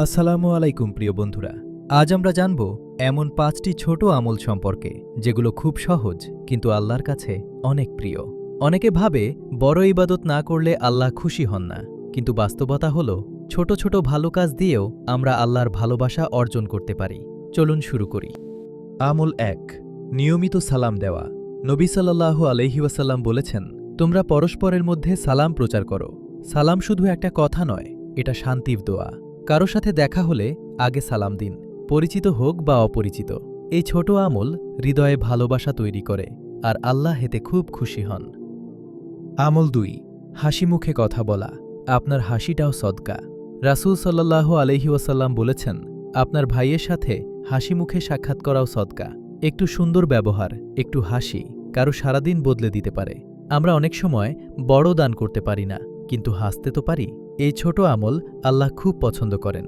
আসসালামু আলাইকুম প্রিয় বন্ধুরা। আজ আমরা জানব এমন ৫টি ছোট আমল সম্পর্কে যেগুলো খুব সহজ কিন্তু আল্লাহর কাছে অনেক প্রিয়। অনেকে ভাবে বড় ইবাদত না করলে আল্লাহ খুশি হন না, কিন্তু বাস্তবতা হল ছোট ছোট ভালো কাজ দিয়েও আমরা আল্লাহর ভালোবাসা অর্জন করতে পারি। চলুন শুরু করি। আমল ১, নিয়মিত সালাম দেওয়া। নবী সাল্লাল্লাহু আলাইহি ওয়াসাল্লাম বলেছেন, তোমরা পরস্পরের মধ্যে সালাম প্রচার করো। সালাম শুধু একটা কথা নয়, এটা শান্তির দোয়া। কারো সাথে দেখা হলে আগে সালাম দিন, পরিচিত হোক বা অপরিচিত। এই ছোট আমল হৃদয়ে ভালোবাসা তৈরি করে আর আল্লাহ এতে খুব খুশি হন। আমল ২, হাসি মুখে কথা বলা। আপনার হাসিটাও সদকা। রাসূল সাল্লাল্লাহু আলাইহি ওয়াসাল্লাম বলেছেন, আপনার ভাইয়ের সাথে হাসি মুখে সাক্ষাৎ করাও সদকা। একটু সুন্দর ব্যবহার, একটু হাসি কারো সারাদিন বদলে দিতে পারে। আমরা অনেক সময় বড় দান করতে পারি না, কিন্তু হাসতে তো পারি। এই ছোট আমল আল্লাহ খুব পছন্দ করেন।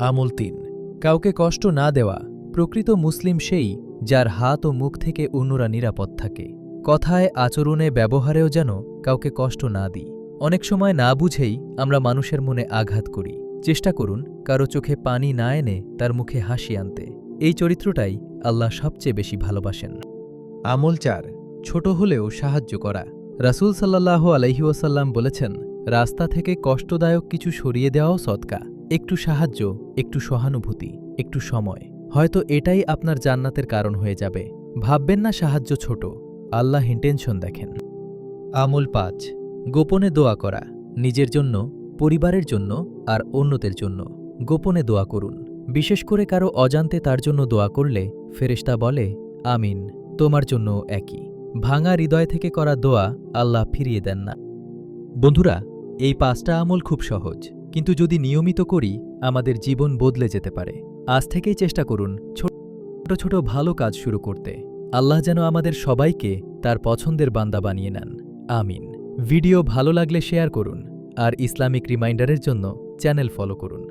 আমল ৩, কাউকে কষ্ট না দেওয়া। প্রকৃত মুসলিম সেই যার হাত ও মুখ থেকে অন্যরা নিরাপদ থাকে। কথায়, আচরণে, ব্যবহারেও যেন কাউকে কষ্ট না দিই। অনেক সময় না বুঝেই আমরা মানুষের মনে আঘাত করি। চেষ্টা করুন কারো চোখে পানি না এনে তার মুখে হাসি আনতে। এই চরিত্রটাই আল্লাহ সবচেয়ে বেশি ভালোবাসেন। আমল ৪, ছোট হলেও সাহায্য করা। রাসূল সাল্লাল্লাহু আলাইহি ওয়াসাল্লাম বলেছেন, রাস্তা থেকে কষ্টদায়ক কিছু সরিয়ে দেওয়াও সদকা। একটু সাহায্য, একটু সহানুভূতি, একটু সময়, হয়তো এটাই আপনার জান্নাতের কারণ হয়ে যাবে। ভাববেন না সাহায্য ছোট, আল্লাহ ইন্টেনশন দেখেন। আমল ৫, গোপনে দোয়া করা। নিজের জন্য, পরিবারের জন্য আর অন্যদের জন্য গোপনে দোয়া করুন। বিশেষ করে কারো অজান্তে তার জন্য দোয়া করলে ফেরেশতা বলে, আমিন। তোমার জন্য একই। ভাঙা হৃদয় থেকে করা দোয়া আল্লাহ ফিরিয়ে দেন না। বন্ধুরা, এই ৫টা আমল খুব সহজ, কিন্তু যদি নিয়মিত করি আমাদের জীবন বদলে যেতে পারে। আজ থেকেই চেষ্টা করুন ছোট ছোট ভালো কাজ শুরু করতে। আল্লাহ যেন আমাদের সবাইকে তার পছন্দের বান্দা বানিয়ে নেন। আমিন। ভিডিও ভালো লাগলে শেয়ার করুন আর ইসলামিক রিমাইন্ডারের জন্য চ্যানেল ফলো করুন।